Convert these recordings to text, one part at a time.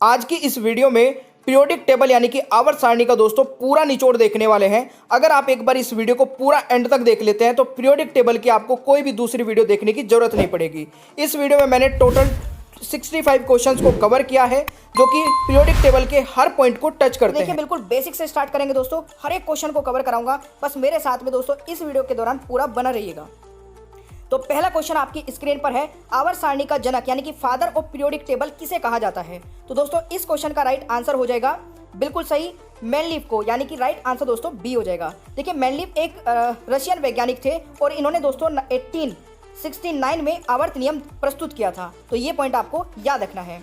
आज की इस वीडियो में पीरियोडिक टेबल यानी कि आवर्त सारणी का दोस्तों पूरा निचोड़ देखने वाले हैं। अगर आप एक बार इस वीडियो को पूरा एंड तक देख लेते हैं तो पीरियोडिक टेबल की आपको कोई भी दूसरी वीडियो देखने की जरूरत नहीं पड़ेगी। इस वीडियो में मैंने टोटल 65 क्वेश्चंस को कवर किया है जो कि पीरियोडिक टेबल के हर पॉइंट को टच करते हैं। देखिए बिल्कुल बेसिक से स्टार्ट करेंगे दोस्तों, हर एक क्वेश्चन को कवर कराऊंगा, बस मेरे साथ में दोस्तों इस वीडियो के दौरान पूरा बना रहिएगा। तो पहला क्वेश्चन आपकी स्क्रीन पर है, आवर्त सारणी का जनक यानी कि फादर ऑफ पीरियोडिक टेबल किसे कहा जाता है? तो दोस्तों इस क्वेश्चन का राइट आंसर हो जाएगा बिल्कुल सही मेनलीफ को, यानी कि राइट आंसर दोस्तों बी हो जाएगा। देखिए मेनलीफ एक रशियन वैज्ञानिक थे और इन्होंने दोस्तों 1869 में आवर्त नियम प्रस्तुत किया था, तो ये पॉइंट आपको याद रखना है।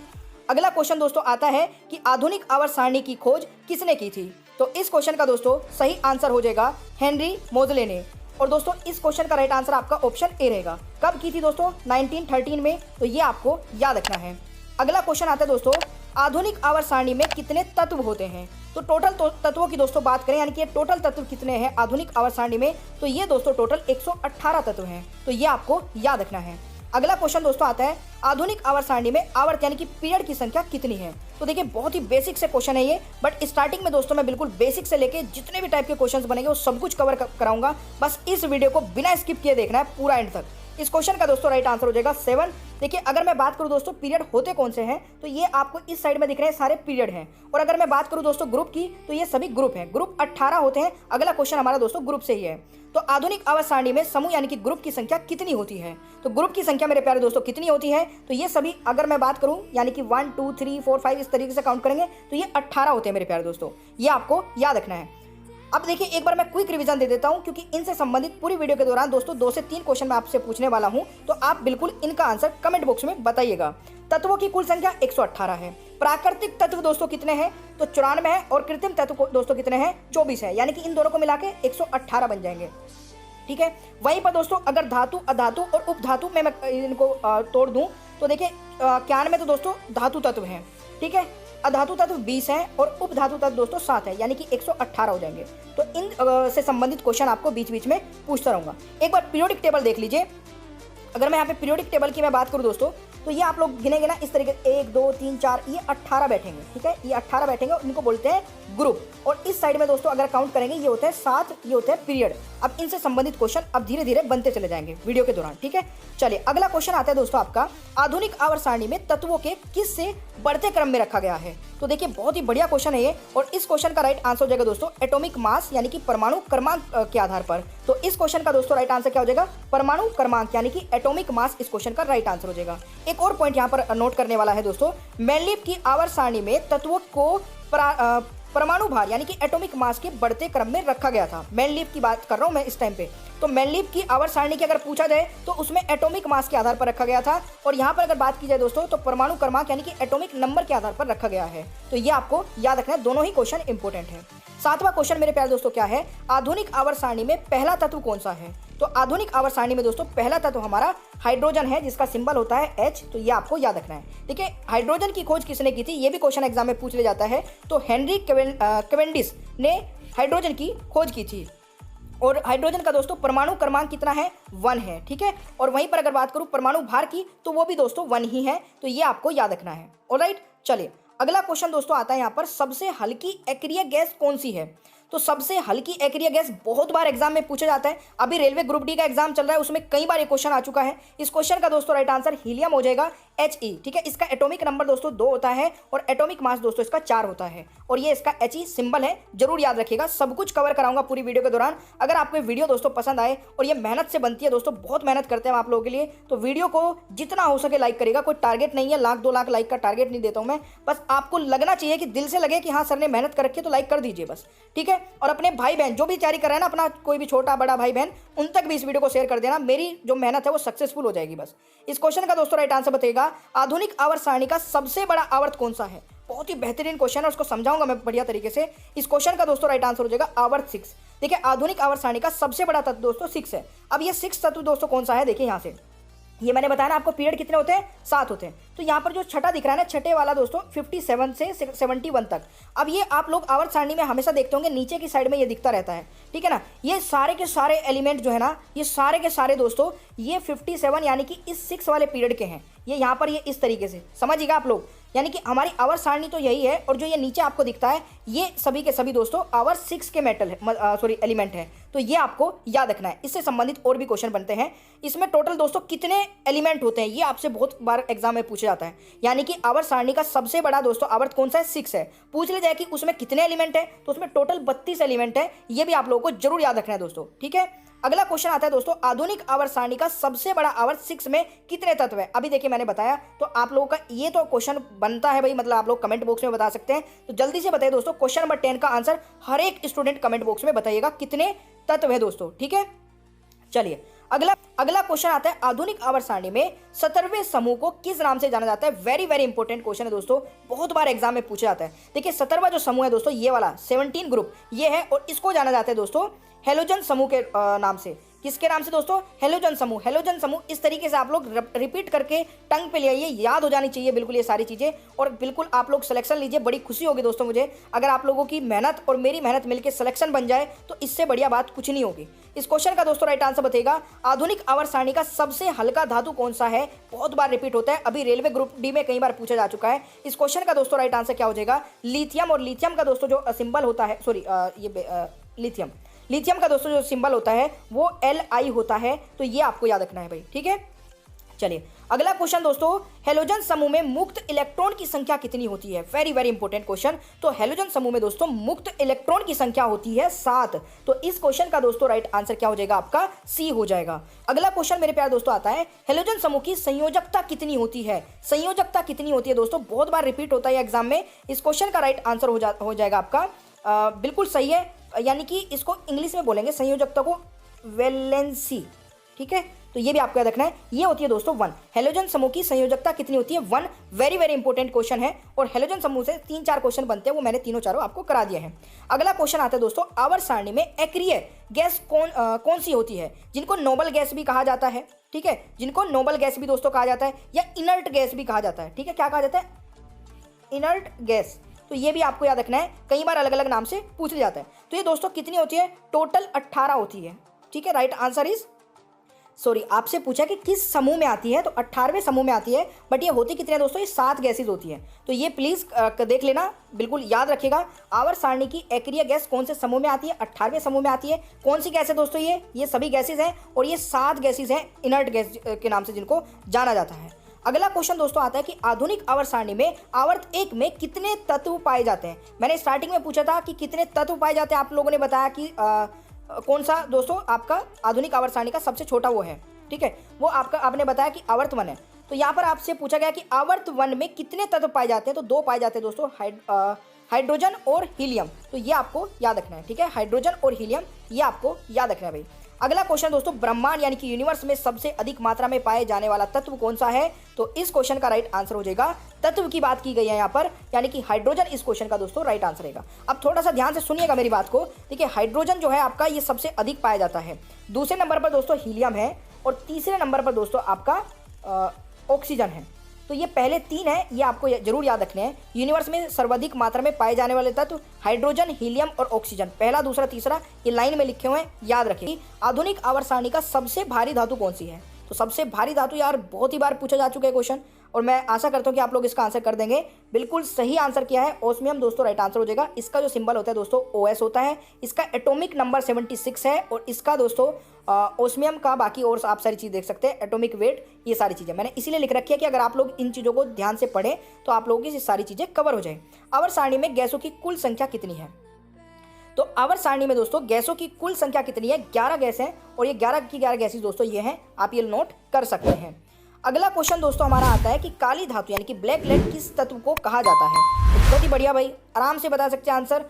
अगला क्वेश्चन दोस्तों आता है कि आधुनिक आवर्त सारणी की खोज किसने की थी? तो इस क्वेश्चन का दोस्तों सही आंसर हो जाएगा हेनरी मोजले ने। और दोस्तों इस क्वेश्चन का राइट आंसर आपका ऑप्शन ए रहेगा। कब की थी दोस्तों? 1913 में, तो ये आपको याद रखना है। अगला क्वेश्चन आता है दोस्तों, आधुनिक आवर्त सारणी में कितने तत्व होते हैं? तो टोटल तत्वों की दोस्तों बात करें, यानी कि टोटल तत्व कितने हैं आधुनिक आवर्त सारणी में, तो ये दोस्तों टोटल 118 तत्व हैं, तो ये आपको याद रखना है। अगला क्वेश्चन दोस्तों आता है, आधुनिक आवर्त सारणी में आवर्त यानी कि पीरियड की संख्या कितनी है? तो देखिए बहुत ही बेसिक से क्वेश्चन है ये, बट स्टार्टिंग में दोस्तों मैं बिल्कुल बेसिक से लेके जितने भी टाइप के क्वेश्चंस बनेंगे वो सब कुछ कवर कराऊंगा। बस इस वीडियो को बिना स्किप किए देखना है पूरा एंड तक। इस क्वेश्चन का दोस्तों राइट आंसर हो जाएगा 7। देखिए अगर मैं बात करूं दोस्तों पीरियड होते कौन से हैं, तो ये आपको इस साइड में दिख रहे हैं सारे पीरियड हैं। और अगर मैं बात करूं दोस्तों ग्रुप की, तो ये सभी ग्रुप हैं। ग्रुप 18 होते हैं। अगला क्वेश्चन हमारा दोस्तों ग्रुप से ही है। तो आधुनिक आवर्त सारणी में समूह यानी कि ग्रुप की संख्या कितनी होती है? तो ग्रुप की संख्या मेरे प्यारे दोस्तों कितनी होती है? तो ये सभी अगर मैं बात करूं यानी कि 1 2 3 4 5 इस तरीके से काउंट करेंगे तो ये 18 होते हैं मेरे प्यारे दोस्तों, ये आपको याद रखना है। अब देखिए एक बार मैं क्विक रिवीजन दे देता हूं, क्योंकि इनसे संबंधित पूरी वीडियो के दौरान दोस्तों 2 से 3 क्वेश्चन मैं आपसे पूछने वाला हूं, तो आप बिल्कुल इनका आंसर कमेंट बॉक्स में बताइएगा। तत्वों की कुल संख्या 118 है। प्राकृतिक तत्व दोस्तों कितने हैं? तो 94 है। और कृत्रिम तत्व दोस्तों कितने हैं? 24 है, यानी कि इन दोनों को मिला के 118 बन जाएंगे। ठीक है, वहीं पर दोस्तों अगर धातु, अधातु और उपधातु में मैं इनको तोड़ दूं तो देखिए 91 में तो दोस्तों धातु तत्व हैं, ठीक है, अधातु तत्व 20 है और उपधातु तत्व दोस्तों 7 है, यानी कि 118 हो जाएंगे। तो इन से संबंधित क्वेश्चन आपको बीच बीच में पूछता रहूंगा। एक बार पीरियोडिक टेबल देख लीजिए। अगर मैं यहाँ पे पीरियोडिक टेबल की मैं बात करूँ दोस्तों, तो ये आप लोग गिनेंगे ना इस तरीके, 1 2 3 4, ये 18 बैठेंगे, ठीक है, ये 18 बैठेंगे और इनको बोलते हैं ग्रुप। और इस साइड में दोस्तों अगर काउंट करेंगे ये होते हैं 7, ये होते हैं पीरियड। अब इनसे संबंधित क्वेश्चन अब धीरे धीरे बनते चले जाएंगे वीडियो के दौरान, ठीक है। चलिए अगला क्वेश्चन आता है दोस्तों आपका, आधुनिक आवर्त सारणी में तत्वों के किस से बढ़ते क्रम में रखा गया है? तो देखिए बहुत ही बढ़िया क्वेश्चन है ये, और इस क्वेश्चन का राइट आंसर हो जाएगा दोस्तों एटॉमिक मास यानी कि परमाणु क्रमांक के आधार पर। तो इस क्वेश्चन का दोस्तों राइट आंसर क्या हो जाएगा? परमाणु क्रमांक यानी कि एटॉमिक मास इस क्वेश्चन का राइट आंसर हो जाएगा। एक और पॉइंट यहाँ पर नोट करने वाला है दोस्तों, मेनलीफ की आवर्त सारणी में तत्वों को परमाणु भार यानी कि एटॉमिक मास के बढ़ते क्रम में रखा गया था। मेनलीफ की बात कर रहा हूं मैं इस टाइम पे। तो मेनलीफ की आवर्त सारणी की अगर पूछा जाए तो उसमें एटॉमिक मास के आधार पर रखा गया था, और यहाँ पर अगर बात की जाए दोस्तों तो परमाणु क्रमांक यानी कि एटॉमिक नंबर के आधार पर रखा गया है। तो ये आपको याद रखना है, दोनों ही क्वेश्चन इंपॉर्टेंट है। 7वां क्वेश्चन मेरे प्यारे दोस्तों क्या है, आधुनिक आवर्त सारणी में पहला तत्व कौन सा है? तो आधुनिक आवर्त सारणी में दोस्तों पहला तत्व हमारा हाइड्रोजन है, जिसका सिंबल होता है H, तो ये आपको याद रखना है। देखिए हाइड्रोजन की खोज किसने की थी, ये भी क्वेश्चन एग्जाम में पूछ लिया जाता है। तो हेनरी कैवेंडिश ने हाइड्रोजन की खोज की थी, और हाइड्रोजन का दोस्तों परमाणु क्रमांक कितना है? 1 है, ठीक है। और वहीं पर अगर बात करूं परमाणु भार की, तो वो भी दोस्तों 1 ही है, तो ये आपको याद रखना है। ऑलराइट, चलिए अगला क्वेश्चन दोस्तों आता है यहाँ पर, सबसे हल्की अक्रिय गैस कौन सी है? तो सबसे हल्की अक्रिय गैस बहुत बार एग्जाम में पूछा जाता है। अभी रेलवे ग्रुप डी का एग्जाम चल रहा है, उसमें कई बार ये क्वेश्चन आ चुका है। इस क्वेश्चन का दोस्तों राइट आंसर हीलियम हो जाएगा, He, ठीक है। इसका एटॉमिक नंबर दोस्तों 2 होता है और एटॉमिक मास दोस्तों इसका 4 होता है, और ये इसका He सिंबल है। जरूर याद रखिएगा, सब कुछ कवर कराऊंगा पूरी वीडियो के दौरान। अगर आपको वीडियो दोस्तों पसंद आए, और ये मेहनत से बनती है दोस्तों, बहुत मेहनत करते हैं आप लोगों के लिए, तो वीडियो को जितना हो सके लाइक करेगा। कोई टारगेट नहीं है, 1,00,000 2 लाख लाइक का टारगेट नहीं देता हूं मैं, बस आपको लगना चाहिए कि दिल से लगे कि हाँ सर ने मेहनत कर रखी है, तो लाइक कर दीजिए बस, ठीक है। और अपने भाई बहन जो भी तैयारी कर रहे हैं ना, अपना कोई भी छोटा बड़ा भाई बहन, उन तक भी इस वीडियो को शेयर कर देना। मेरी जो मेहनत है वो सक्सेसफुल हो जाएगी बस। इस क्वेश्चन का दोस्तों राइट आंसर बताइएगा, आधुनिक आवर्त सारणी का सबसे बड़ा आवर्त कौन सा है? बहुत ही बेहतरीन क्वेश्चन है, उसको समझाऊंगा मैं बढ़िया तरीके से। इस क्वेश्चन का दोस्तों राइट आंसर हो जाएगा आवर्त 6। देखिए आधुनिक आवर्त सारणी का सबसे बड़ा तत्व दोस्तों 6 है। अब ये 6 तत्व दोस्तों कौन सा है? देखिए यहाँ से, ये मैंने बताया ना आपको, पीरियड कितने होते हैं? 7 होते हैं। तो यहाँ पर जो छठा दिख रहा है ना, छठे वाला दोस्तों 57 से 71 तक। अब ये आप लोग आवर्त सारणी में हमेशा देखते होंगे, नीचे की साइड में ये दिखता रहता है, ठीक है ना। ये सारे के सारे एलिमेंट जो है ना, ये सारे के सारे दोस्तों ये 57 यानी कि इस 6 वाले पीरियड के हैं। ये यहाँ पर ये इस तरीके से समझिएगा आप लोग, यानी कि हमारी आवर्त सारणी तो यही है, और जो ये नीचे आपको दिखता है ये सभी के सभी दोस्तों आवर्त 6 के मेटल है, सॉरी एलिमेंट है। तो ये आपको याद रखना है। इससे संबंधित और भी क्वेश्चन बनते हैं। इसमें टोटल दोस्तों कितने एलिमेंट होते हैं ये आपसे बहुत बार एग्जाम में पूछा जाता है। यानी कि आवर्त सारणी का सबसे बड़ा दोस्तों आवर्त कौन सा है, 6 है। पूछ लिया जाए कि उसमें कितने एलिमेंट है, तो उसमें टोटल 32 एलिमेंट है। ये भी आप लोगों को जरूर याद रखना है दोस्तों, ठीक है। अगला क्वेश्चन आता है दोस्तों, आधुनिक आवर्त सारणी का सबसे बड़ा आवर्त 6 में कितने तत्व है। अभी देखिए मैंने बताया, तो आप लोगों का ये तो क्वेश्चन बनता है भाई, मतलब आप लोग कमेंट बॉक्स में बता सकते हैं। तो जल्दी से बताइए दोस्तों, क्वेश्चन नंबर 10 का आंसर हर एक स्टूडेंट कमेंट बॉक्स में बताइएगा कितने तत्व है दोस्तों, ठीक है। चलिए अगला क्वेश्चन आता है, आधुनिक आवर्त सारणी में 17वें समूह को किस नाम से जाना जाता है। वेरी वेरी इंपॉर्टेंट क्वेश्चन है दोस्तों, बहुत बार एग्जाम में पूछा जाता है। देखिए 17वां जो समूह है दोस्तों, ये वाला 17 ग्रुप ये है, और इसको जाना जाता है दोस्तों हेलोजन समूह के नाम से। किसके नाम से दोस्तों, हेलोजन समूह। हेलोजन समूह इस तरीके से आप लोग रिपीट करके टंग पे ले आइए, याद हो जानी चाहिए बिल्कुल ये सारी चीजें, और बिल्कुल आप लोग सिलेक्शन लीजिए। बड़ी खुशी होगी दोस्तों मुझे अगर आप लोगों की मेहनत और मेरी मेहनत मिलकर सिलेक्शन बन जाए, तो इससे बढ़िया बात कुछ नहीं होगी। इस क्वेश्चन का दोस्तों राइट आंसर बताएगा, आधुनिक आवर्त सारणी का सबसे हल्का धातु कौन सा है। बहुत बार रिपीट होता है, अभी रेलवे ग्रुप डी में कई बार पूछा जा चुका है। इस क्वेश्चन का दोस्तों राइट आंसर क्या हो जाएगा, लिथियम। और लिथियम का दोस्तों जो सिंबल होता है, सॉरी ये लिथियम का दोस्तों जो सिंबल होता है वो Li होता है। तो ये आपको याद रखना है भाई, ठीक है। चलिए अगला क्वेश्चन दोस्तों, हेलोजन समूह में मुक्त इलेक्ट्रॉन की संख्या कितनी होती है। Very very important question. तो हेलोजन समूह में दोस्तों मुक्त इलेक्ट्रॉन की संख्या होती है 7। तो इस क्वेश्चन का दोस्तों राइट आंसर क्या हो जाएगा, आपका सी हो जाएगा। अगला क्वेश्चन मेरे प्यारे दोस्तों आता है, हेलोजन समूह की संयोजकता कितनी होती है। संयोजकता कितनी होती है दोस्तों, बहुत बार रिपीट होता है एग्जाम में। इस क्वेश्चन का राइट आंसर हो जाएगा आपका बिल्कुल सही है, यानी कि इसको इंग्लिश में बोलेंगे संयोजकता को वैलेंसी, ठीक है। तो ये भी आपको याद रखना है, ये होती है दोस्तों 1। हेलोजन समूह की संयोजकता कितनी होती है, 1। वेरी वेरी इंपॉर्टेंट क्वेश्चन है, और हेलोजन समूह से 3-4 क्वेश्चन बनते हैं, वो मैंने तीनों चारों आपको करा दिया है। अगला क्वेश्चन आता है दोस्तों, आवर्त सारणी में एक्रिय गैस कौन सी होती है, जिनको नोबल गैस भी कहा जाता है, ठीक है। जिनको नोबल गैस भी दोस्तों कहा जाता है, या इनर्ट गैस भी कहा जाता है, ठीक है। क्या कहा जाता है, इनर्ट गैस। तो ये भी आपको याद रखना है, कई बार अलग अलग नाम से पूछ लिया जाता है। तो ये दोस्तों कितनी होती है, टोटल 18 होती है, ठीक है। राइट आंसर इज, सॉरी आपसे पूछा कि किस समूह में आती है, तो 18वें समूह में आती है। बट ये होती कितनी है दोस्तों, ये 7 गैसेज होती है। तो ये प्लीज देख लेना, बिल्कुल याद रखिएगा। आवर्त सारणी की एक्रिय गैस कौन से समूह में आती है, 18वें समूह में आती है। कौन सी गैस है दोस्तों, ये सभी गैसेज हैं, और ये 7 गैसेज हैं इनर्ट गैस के नाम से जिनको जाना जाता है। अगला क्वेश्चन दोस्तों आता है कि आधुनिक आवर्त सारणी में आवर्त 1 में कितने तत्व पाए जाते हैं। मैंने स्टार्टिंग में पूछा था कि कितने तत्व पाए जाते हैं, आप लोगों ने बताया कि कौन सा दोस्तों आपका आधुनिक आवर्त सारणी का सबसे छोटा वो है, ठीक है। वो आपने बताया कि आवर्त 1 है। तो यहाँ पर आपसे पूछा गया कि आवर्त 1 में कितने तत्व पाए जाते हैं, तो 2 पाए जाते हैं दोस्तों, हाइड्रोजन और हीलियम। तो ये आपको याद रखना है, ठीक है। हाइड्रोजन और हीलियम ये आपको याद रखना है भाई। अगला क्वेश्चन दोस्तों, ब्रह्मांड यानी कि यूनिवर्स में सबसे अधिक मात्रा में पाए जाने वाला तत्व कौन सा है। तो इस क्वेश्चन का राइट आंसर हो जाएगा, तत्व की बात की गई है यहाँ पर, यानी कि हाइड्रोजन इस क्वेश्चन का दोस्तों राइट आंसर रहेगा। अब थोड़ा सा ध्यान से सुनिएगा मेरी बात को। देखिए हाइड्रोजन जो है आपका ये सबसे अधिक पाया जाता है, दूसरे नंबर पर दोस्तों हीलियम है, और तीसरे नंबर पर दोस्तों आपका ऑक्सीजन है। तो ये पहले 3 है, ये आपको जरूर याद रखने हैं। यूनिवर्स में सर्वाधिक मात्रा में पाए जाने वाले तत्व हाइड्रोजन, हीलियम और ऑक्सीजन, पहला दूसरा तीसरा ये लाइन में लिखे हुए हैं, याद रखें। आधुनिक आवर्त सारणी का सबसे भारी धातु कौन सी है। तो सबसे भारी धातु यार बहुत ही बार पूछा जा चुका है क्वेश्चन, और मैं आशा करता हूं कि आप लोग इसका आंसर कर देंगे। बिल्कुल सही आंसर किया है, ओस्मियम दोस्तों राइट आंसर हो जाएगा। इसका जो सिंबल होता है दोस्तों OS होता है, इसका एटॉमिक नंबर 76 है, और इसका दोस्तों ओस्मियम का बाकी और आप सारी चीज़ देख सकते हैं, एटॉमिक वेट, ये सारी चीज़ें मैंने इसीलिए लिख रखी है कि अगर आप लोग इन चीज़ों को ध्यान से पढ़ें तो आप लोगों की सारी चीज़ें कवर हो जाए। आवर्त सारणी में गैसों की कुल संख्या कितनी है। तो आवर्त सारणी में दोस्तों गैसों की कुल संख्या कितनी है, 11 गैस हैं, और ये 11 की 11 गैसेस दोस्तों ये हैं, आप ये नोट कर सकते हैं। अगला क्वेश्चन दोस्तों हमारा आता है कि काली धातु यानी कि ब्लैक लेड किस तत्व को कहा जाता है। तो बहुत ही बढ़िया भाई, आराम से बता सकते हैं आंसर।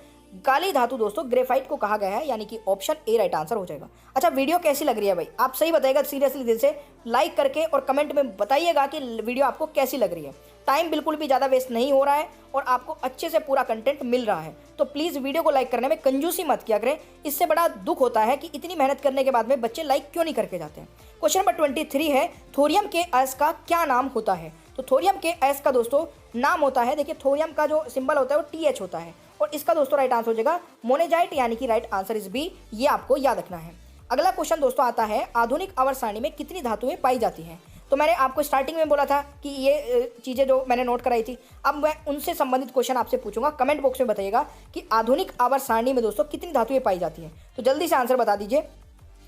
काली धातु दोस्तों ग्रेफाइट को कहा गया है, यानी कि ऑप्शन ए राइट आंसर हो जाएगा। अच्छा वीडियो कैसी लग रही है भाई, आप सही बताइएगा सीरियसली दिल से, लाइक करके और कमेंट में बताइएगा कि वीडियो आपको कैसी लग रही है। टाइम बिल्कुल भी ज़्यादा वेस्ट नहीं हो रहा है, और आपको अच्छे से पूरा कंटेंट मिल रहा है। तो प्लीज़ वीडियो को लाइक करने में कंजूसी मत किया करें। इससे बड़ा दुख होता है कि इतनी मेहनत करने के बाद में बच्चे लाइक क्यों नहीं करके जाते हैं। क्वेश्चन नंबर 23 है, थोरियम के अयस्क का क्या नाम होता है। तो थोरियम के अयस्क का दोस्तों नाम होता है, देखिए थोरियम का जो सिंबल होता है वो TH होता है, और इसका दोस्तों राइट आंसर हो जाएगा मोनेजाइट, यानी कि राइट आंसर इज बी, ये आपको याद रखना है। अगला क्वेश्चन दोस्तों आता है, आधुनिक आवर्त सारणी में कितनी धातुएं पाई जाती हैं। तो मैंने आपको स्टार्टिंग में बोला था कि ये चीज़ें जो मैंने नोट कराई थी, अब मैं उनसे संबंधित क्वेश्चन आपसे पूछूंगा। कमेंट बॉक्स में बताइएगा कि आधुनिक आवर्त सारणी में दोस्तों कितनी धातुएं पाई जाती हैं। तो जल्दी से आंसर बता दीजिए।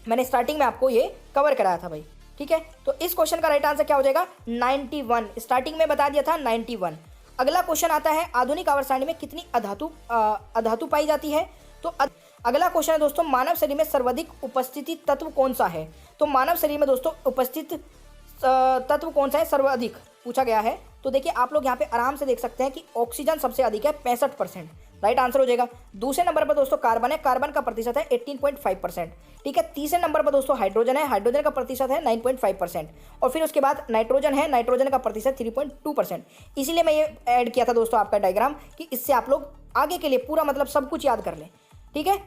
मैंने स्टार्टिंग में आपको ये कवर कराया था भाई, ठीक है। तो इस क्वेश्चन का राइट आंसर क्या हो जाएगा? 91। स्टार्टिंग में बता दिया था 91। अगला क्वेश्चन आता है आधुनिक आवर्त सारणी में कितनी अधातु पाई जाती है। तो अगला क्वेश्चन है दोस्तों, मानव शरीर में सर्वाधिक उपस्थिति तत्व कौन सा है। तो मानव शरीर में दोस्तों उपस्थित तत्व कौन सा है सर्वाधिक पूछा गया है। तो देखिए आप लोग यहाँ पे आराम से देख सकते हैं कि ऑक्सीजन सबसे अधिक है 65%, राइट आंसर हो जाएगा। दूसरे नंबर पर दोस्तों कार्बन है, कार्बन का प्रतिशत है 18.5%, ठीक है। तीसरे नंबर पर दोस्तों हाइड्रोजन है, हाइड्रोजन का प्रतिशत है 9.5%, और फिर उसके बाद नाइट्रोजन है, नाइट्रोजन का प्रतिशत 3.2%। इसीलिए मैं ये ऐड किया था दोस्तों आपका डायग्राम कि इससे आप लोग आगे के लिए पूरा मतलब सब कुछ याद कर लें, ठीक है।